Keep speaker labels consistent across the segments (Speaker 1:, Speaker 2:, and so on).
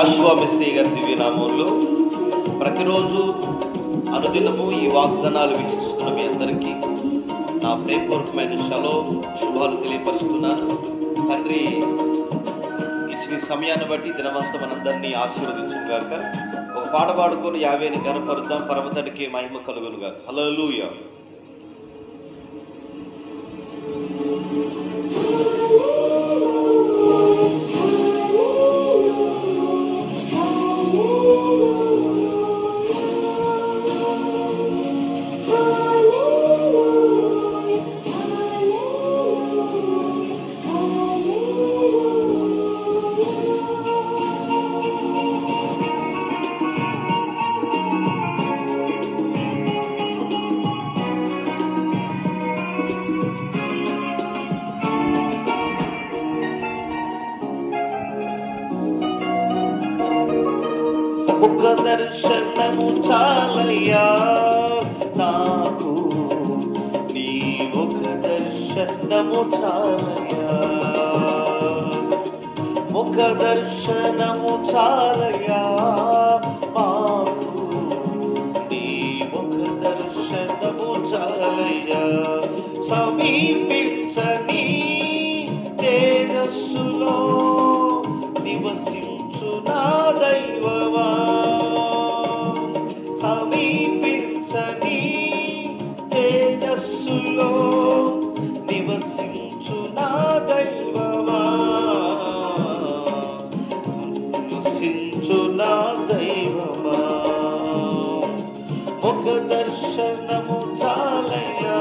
Speaker 1: Jashuva messy గారి దివ్య నామంలో ప్రతిరోజు అనుదినము ఈ వాగ్దానాలు వీక్షిస్తున్న మీ అందరికీ నా ప్రేమపూర్వకమైన షలోమ్ శుభాలు తెలియపరుస్తున్నాను. తండ్రి ఇచ్చిన సమయాన్ని బట్టి దినమంతా మనందరినీ ఆశీర్వదించుగాక. ఒక పాట పాడుకొని యావేని గణపరుద్దాం. పరమతండ్రికి మహిమ కలుగునుగాక. హల్లెలూయా. ఒక దర్శనము చాలయ్యా నాకు, నీ ఒక దర్శనము చాలయ్యా, ఒక దర్శనము చాలయ్యా మాకు, నీ ఒక దర్శనము చాలయ్యా. సమీపించని తేజస్సులో నివసించు నా దైవమా, సమీపించని తేజస్సులో నివసించు నా దైవమా, నివసించు నా దైవమా. ఒక దర్శనము చాలయ్యా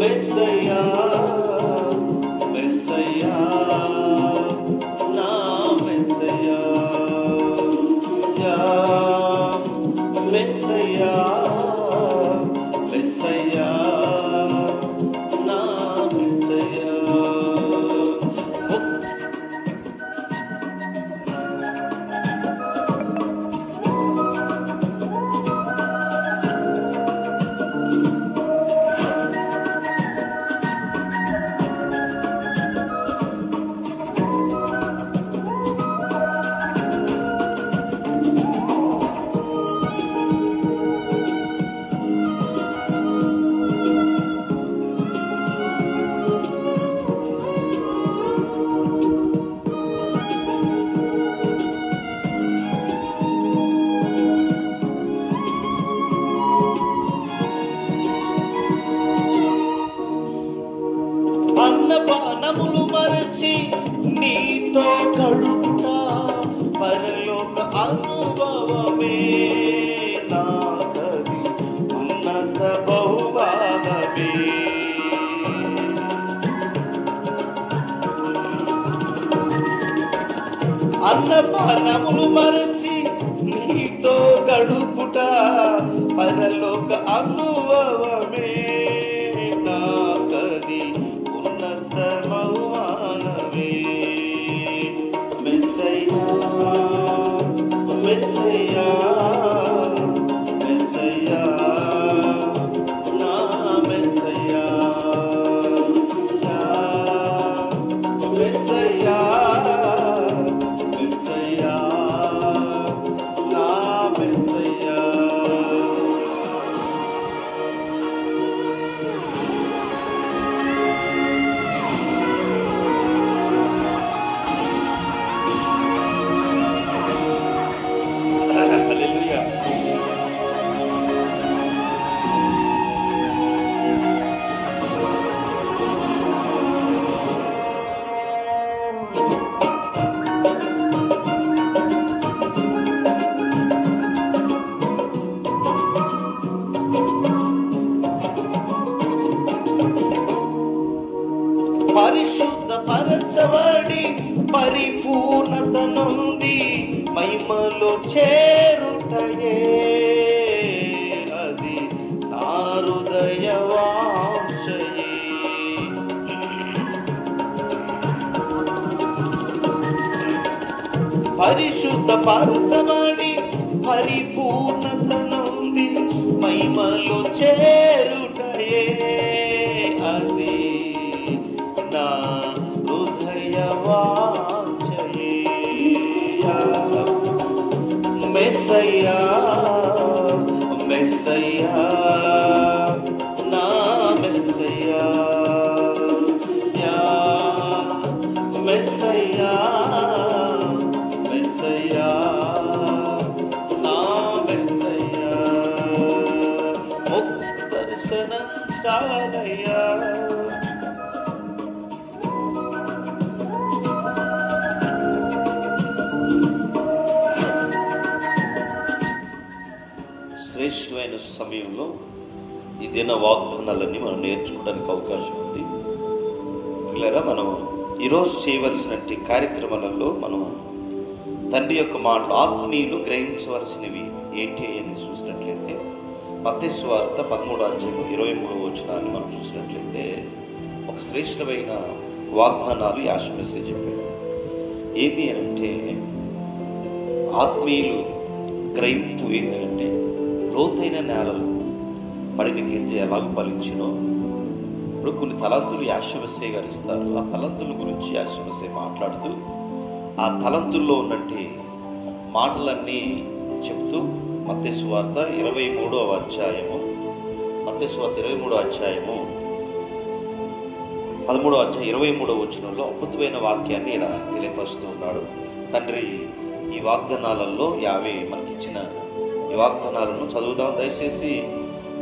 Speaker 1: మెస్సయ్యా, మెస్సయ్యా, నా మెస్సయ్యా, మెస్సయ్యా, మెస్సయ్యా, నా మెస్సయ్యా. అన్నపానములు మరచి నీతో గడుపుట పరలోక అనుభవమే, నాకది ఉన్నత బహుమానమే. అన్నపానములు మరచి నీతో గడుపుట పరలోక అనుభవమే, నాకది ఉన్నత బహుమానమే. మెస్సయ్యా, మెస్సయ్యా, మెస్సయ్యా, నా మెస్సయ్యా, మెస్సయ్యా, మెస్సయ్యా, నా మెస్సయ్యా. హల్లెలూయా. పరిశుద్ధ పరచబడి పరిపూర్ణత నుండి మహిమలో చేరుటయే, అది నా హృదయ వాంఛయే. పరిశుద్ధ పరచబడి పరిపూర్ణత నుండి మహిమలో చేరుటయే, అది నా హృదయ వాంఛయే. మెస్సయ్యా మెస్సయ్యా నా మెస్సయ్యా మెస్సయ్యా మెస్సయ్యా నా మెస్సయ్యా ముఖ దర్శనం చాలయ్యా. శ్రేష్టమైన సమయంలో ఈ దిన వాగ్దానాలన్నీ మనం నేర్చుకోవడానికి అవకాశం ఉంది. పిల్లరా, మనం ఈరోజు చేయవలసినటువంటి కార్యక్రమాలలో మనం తండ్రి యొక్క మాటలు ఆత్మీయులు గ్రహించవలసినవి ఏంటి అని చూసినట్లయితే మత్తయి సువార్త 13:23 మనం చూసినట్లయితే ఒక శ్రేష్టమైన వాగ్దానాలు యాష్ మెసేజ్ చెప్పాడు. ఏమి అంటే ఆత్మీయులు గ్రహింపు ఏంటంటే లోతైన నేలలు పడిన గింజ ఎలాగ ఫలించినో. ఇప్పుడు కొన్ని తలంతులు యాషమసే గారు ఇస్తారు. ఆ తలంతుల గురించి యాషమసే మాట్లాడుతూ ఆ తలంతుల్లో ఉన్నట్టు మాటలన్నీ చెప్తూ మత్తయి సువార్త 23వ అధ్యాయము 23వ వచనంలో అద్భుతమైన వాక్యాన్ని ఇలా తెలియపరుస్తూ ఉన్నాడు. తండ్రి ఈ వాగ్దానాలలో యావే మనకిచ్చిన ఈ వాగ్దానాలను చదువుదాం. దయచేసి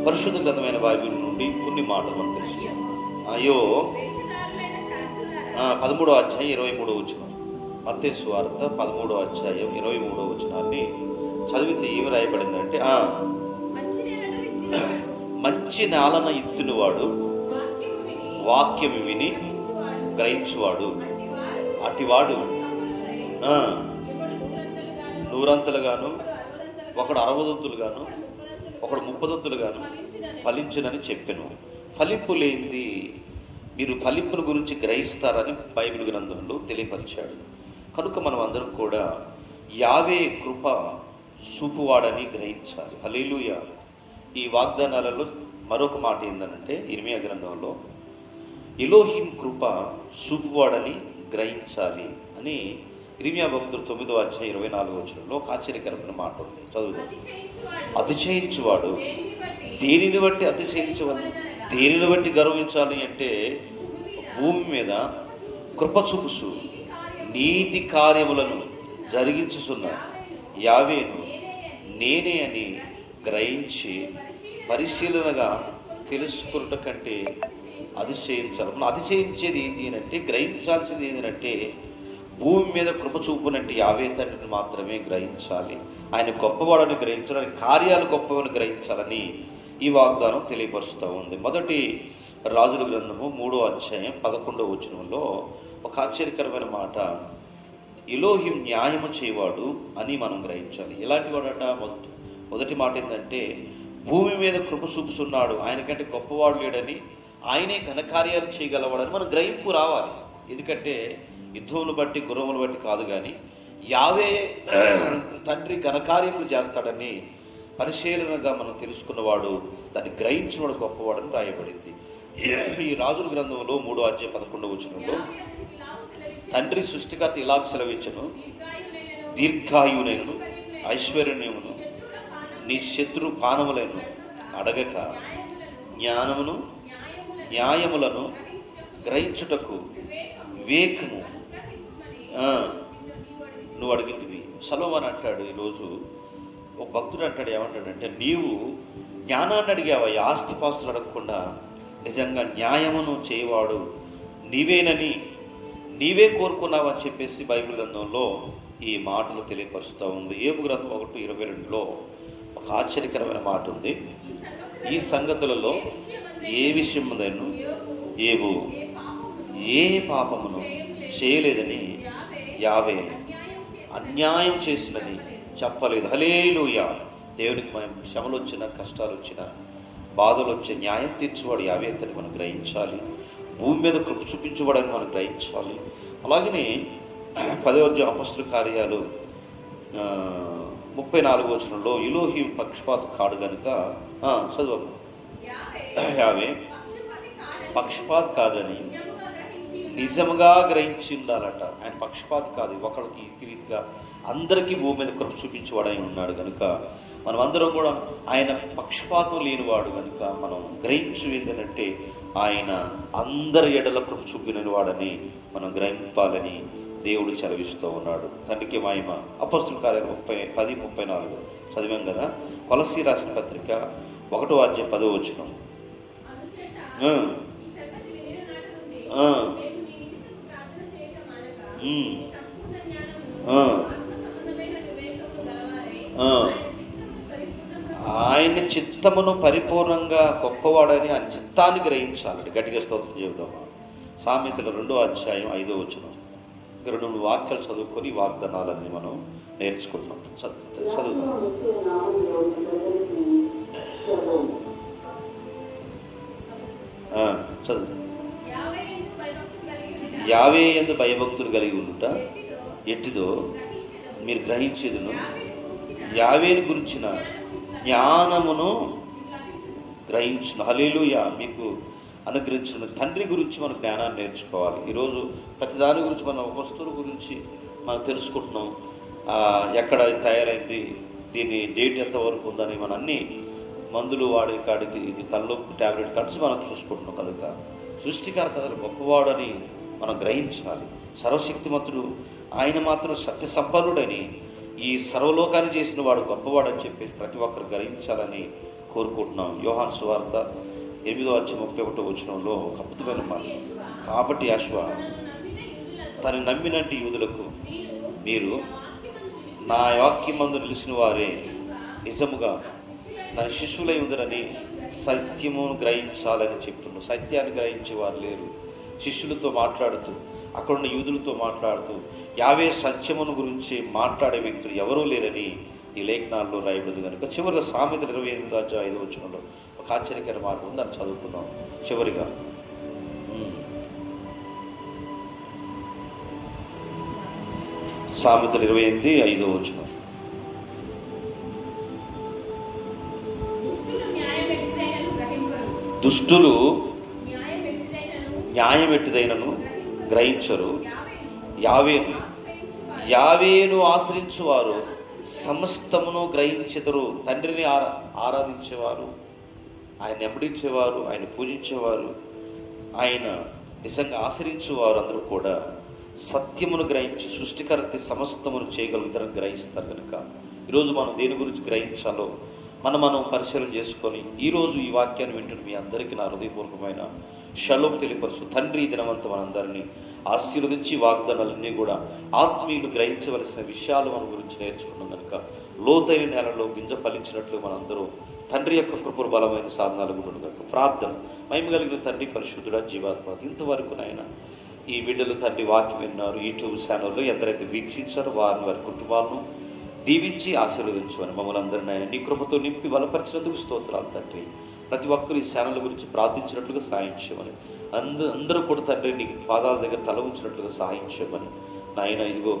Speaker 1: పరిశుద్ధ గ్రంథమైన బైబిల్ నుండి కొన్ని మాటలు మనం తెలుసుకుందాం. అయ్యో 13వ అధ్యాయం 23వ వచనం, మత్తయి సువార్త 13వ అధ్యాయం 23వ వచనాన్ని చదివితే ఏమి రాయబడిందంటే, మంచి నేలన ఇత్తునివాడు వాక్యము విని గ్రహించువాడు అటివాడు నూరంతలుగాను, ఒకడు 60 గాను, ఒకడు 30 గాను ఫలించునని చెప్పెను. ఫలింపు లేనిది మీరు ఫలింపుల గురించి గ్రహిస్తారని బైబిల్ గ్రంథంలో తెలియపరిచాడు. కనుక మనం అందరం కూడా యావే కృప చూపువాడని గ్రహించాలి. హల్లెలూయా. ఈ వాగ్దానాలలో మరొక మాట ఏంటంటే ఇర్మియా గ్రంథంలో ఎలోహిం కృప చూపువాడని గ్రహించాలి అని ఇర్మియా భక్తుడు 9వ అధ్యాయం 24వ వచనంలో ఒక ఆశ్చర్యకరమైన మాట ఉంది. చదువుదాం. అతిశయించువాడు దేనిని బట్టి అతిశయించవాలి, దేనిని బట్టి గర్వించాలి అంటే భూమి మీద కృప చూపుసు నీతి కార్యములను జరిగించుచున్న యావేను నేనే అని గ్రహించి పరిశీలనగా తెలుసుకున్నట కంటే అతిశయించాలి. మనం అతిశయించేది ఏంటి అంటే, గ్రహించాల్సింది ఏంటంటే భూమి మీద కృప చూపునంటే యావే తండ్రిని మాత్రమే గ్రహించాలి. ఆయన గొప్పవాడని గ్రహించాలి, ఆయన కార్యాలు గొప్పవని గ్రహించాలని ఈ వాగ్దానం తెలియపరుస్తూ ఉంది. మొదటి రాజుల గ్రంథము 3వ అధ్యాయం 11వ వచనంలో ఒక ఆశ్చర్యకరమైన మాట, ఎలోహిం న్యాయము చేయవాడు అని మనం గ్రహించాలి. ఎలాంటి వాడట? మొదటి మాట ఏంటంటే భూమి మీద కృప చూపుతున్నాడు, ఆయనకంటే గొప్పవాడు లేడని, ఆయనే ఘనకార్యాలు చేయగలవాడని మన గ్రహింపు రావాలి. ఎందుకంటే యుద్ధములు బట్టి గుర్రములు బట్టి కాదు, కానీ యావే తండ్రి ఘనకార్యములు చేస్తాడని పరిశీలనగా మనం తెలుసుకున్నవాడు, దాన్ని గ్రహించినవాడు గొప్పవాడని రాయబడింది. ఈ రాజుల గ్రంథంలో 3వ అధ్యాయం 11వ వచనంలో తండ్రి సృష్టికర్త ఇలాగ సెలవిచ్చెను, దీర్ఘాయువునైనను ఐశ్వర్యమును నీ శత్రు పానములను అడగక జ్ఞానమును న్యాయములను గ్రహించుటకు వివేకము నువ్వు అడిగితివి. సొలొమోను అంటాడు, ఈరోజు ఒక భక్తుడు అంటాడు, ఏమంటాడంటే, నీవు జ్ఞానాన్ని అడిగావా, ఆస్తిపాస్తులు అడగకుండా నిజంగా న్యాయమును చేయవాడు నీవేనని నీవే కోరుకున్నావు అని చెప్పేసి బైబిల్ గ్రంథంలో ఈ మాటలు తెలియపరుస్తూ ఉంది. ఏబు గ్రంథం 1:22లో ఒక ఆశ్చర్యకరమైన మాట ఉంది. ఈ సంగతులలో ఏ విషయమునైనా ఏబు ఏ పాపమును చేయలేదని యావే అన్యాయం చేసినని చెప్పలేదు. హల్లెలూయా. దేవునికి మనం శ్రమలు వచ్చిన, కష్టాలు వచ్చిన, బాధలు వచ్చే న్యాయం తీర్చేవాడు యావే అని మనం గ్రహించాలి. భూమి మీద కృప చూపించబడని మనం గ్రహించాలి. అలాగనే 10వ అధ్యాయం అపొస్తలుల కార్యాలు 34వ వచనంలో ఎలోహిం పక్షపాత కాడు గనుక చదువు, యావే పక్షపాత కాదని నిజముగా గ్రహించి ఉండాలట. ఆయన పక్షపాతి కాదు, ఒకరికి ఈ రీతిగా అందరికీ భూమి మీద కృప చూపించేవాడు ఆయన ఉన్నాడు కనుక మనం అందరం కూడా ఆయన పక్షపాతం లేనివాడు కనుక మనం గ్రహించు ఏంటంటే ఆయన అందరి ఎడల కృప చూపిన వాడని మనం గ్రహింపాలని దేవుడు చదివిస్తూ ఉన్నాడు. తండ్రికి మహిమ. అపొస్తలుల కార్యాలు 10:34 చదివాం కదా. కొలస్సీ రాసిన పత్రిక 1వ అధ్యాయం 10వ వచనం. ఆయన చిత్తమును పరిపూర్ణంగా గొప్పవాడని ఆయన చిత్తాన్ని గ్రహించాలండి. గట్టిగా స్తోత్రం చెబుదామా. సామెతల 2వ అధ్యాయం 5వ వచనం. 2 వాక్యాలు చదువుకొని వాగ్దానాలన్నీ మనం నేర్చుకుంటున్నాం. చదువుదాం. చదువు. యావే యందు భయభక్తులు కలిగి ఉండుట ఎట్టిదో మీరు గ్రహించేదును, యావేని గురించిన జ్ఞానమును గ్రహించును. హల్లెలూయా. మీకు అనుగ్రహించిన తండ్రి గురించి మనం జ్ఞానాన్ని నేర్చుకోవాలి. ఈరోజు ప్రతి దాని గురించి మనం వస్తువుల గురించి మనం తెలుసుకుంటున్నాం. ఎక్కడ తయారైంది, దీని డేట్ ఎంతవరకు ఉందని మనం అన్ని మందులు వాడే కాడికి ఇది తలనొప్పి ట్యాబ్లెట్ కలిసి మనం చూసుకుంటున్నాం కనుక సృష్టికర్త గొప్పవాడని మనం గ్రహించాలి. సర్వశక్తిమంతుడు ఆయన మాత్రం సత్య సంపన్నుడని, ఈ సర్వలోకాన్ని చేసిన వాడు గొప్పవాడని చెప్పి ప్రతి ఒక్కరు గ్రహించాలని కోరుకుంటున్నాం. యోహాను సువార్త 8వ అధ్యాయం 31వ వచనంలో ఒక అద్భుతమైన మాట. కాబట్టి యెహోవా తను నమ్మినట్టు యూదులకు మీరు నా వాక్యమందు నిలిచిన వారే నిజముగా నా శిష్యులై ఉందరని సత్యమును గ్రహించాలని చెప్తున్నాడు. సత్యాన్ని గ్రహించేవారు లేరు. శిష్యులతో మాట్లాడుతూ, అక్కడున్న యూదులతో మాట్లాడుతూ యావే సత్యమును గురించి మాట్లాడే వ్యక్తులు ఎవరూ లేరని ఈ లేఖనాల్లో రాయబడింది కనుక చివరిగా సామెతల 28వ అధ్యాయం 5వ వచనంలో ఒక ఆశ్చర్యకర మాట ఉంది. దాన్ని చదువుకున్నాం. చివరిగా సామెతలు 28:5వ వచనం. దుష్టులు న్యాయం ఎట్టిదైనను గ్రహించరు, యావేను ఆశ్రయించువారు సమస్తమును గ్రహించెదరు. తండ్రిని ఆరాధించేవారు, ఆయన వెంబడించేవారు, ఆయన పూజించేవారు, ఆయన నిజంగా ఆశ్రయించేవారు అందరూ కూడా సత్యమును గ్రహించి సృష్టికర్త సమస్తమును చేయగలుగుతారని గ్రహిస్తారు కనుక ఈరోజు మనం దేని గురించి గ్రహించాలో మనం పరిశీలన చేసుకొని ఈరోజు ఈ వాక్యాన్ని వింటున్న మీ అందరికీ నా హృదయపూర్వకమైన షలోం తెలియపరుచు. తండ్రి ఈ దినవంతం మనందరినీ ఆశీర్వదించి వాగ్దానాలన్నీ కూడా ఆత్మీయులు గ్రహించవలసిన విషయాలు మన గురించి నేర్చుకున్నాం కనుక లోతైన నేలలో గింజ ఫలించినట్లు మనందరూ తండ్రి యొక్క కృపను బలమైన సాధనాలు కూడా కనుక ప్రార్థన. మహిమ కలిగిన తండ్రి పరిశుద్ధుడా జీవాత్మ, ఇంతవరకు నాయన ఈ బిడ్డలు తండ్రి వాక్యం విన్నారు. యూట్యూబ్ ఛానల్లో ఎందరైతే వీక్షించారో వారిని వారి కుటుంబాలను దీవించి ఆశీర్వదించమని మమ్మల్ని అందరినీ ఆయన నీ కృపతో నింపి బలపరిచినందుకు స్తోత్రాలు తండ్రి. ప్రతి ఒక్కరు ఈ ఛానల్ గురించి ప్రార్థించినట్లుగా సహాయం చేయమని, అందరూ కూడా తండ్రి నీ పాదాల దగ్గర తల ఉంచినట్లుగా సహాయం చేయమని నాయన. ఇదిగో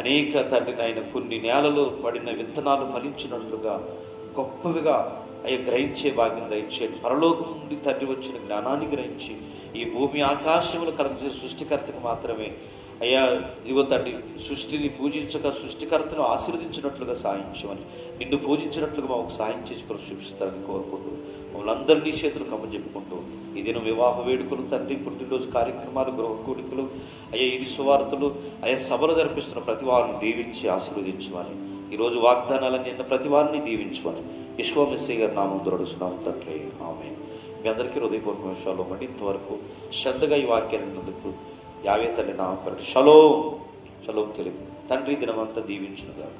Speaker 1: అనేక తండ్రి నాయన కొన్ని నేలలో పడిన విత్తనాలు ఫలించినట్లుగా గొప్పవిగా అయ్యా గ్రహించే భాగ్యం దయచేయండి. పరలోకం నుండి తండ్రి వచ్చిన జ్ఞానాన్ని గ్రహించి ఈ భూమి ఆకాశములు కలుగజేసే సృష్టికర్తకు మాత్రమే అయ్యా ఇదిగో తండ్రి సృష్టిని పూజించక సృష్టికర్తను ఆశీర్వదించినట్లుగా సాయించమని, నిన్ను పూజించినట్లుగా మాకు సాయం చేసుకొని చూపిస్తారని కోరుకుంటూ మమ్మల్ని అందరినీ చేతులు కమ్మజెప్పుకుంటూ ఈ దినం వివాహ వేడుకలు తండ్రి, పుట్టినరోజు కార్యక్రమాలు, గృహ కూడికలు అయ్యా ఇది సువార్తలు అయ్యా సభలు జరిపిస్తున్న ప్రతి వారిని దీవించి ఆశీర్వదించమని, ఈరోజు వాగ్దానాలన్నీ నిన్న ప్రతి వారిని దీవించమని యెహోవా గారి నామం అడుగుతున్నాము తండ్రి. ఆమేన్. మీ అందరికీ హృదయపూర్వక విషయాలు ఇవ్వండి. ఇంతవరకు శ్రద్ధగా ఈ వాక్యాన్ని నందుకు యావే తండ్రి నామం షలోం షలోం తెలుగు తండ్రి దినమంతా దీవించునుగాక.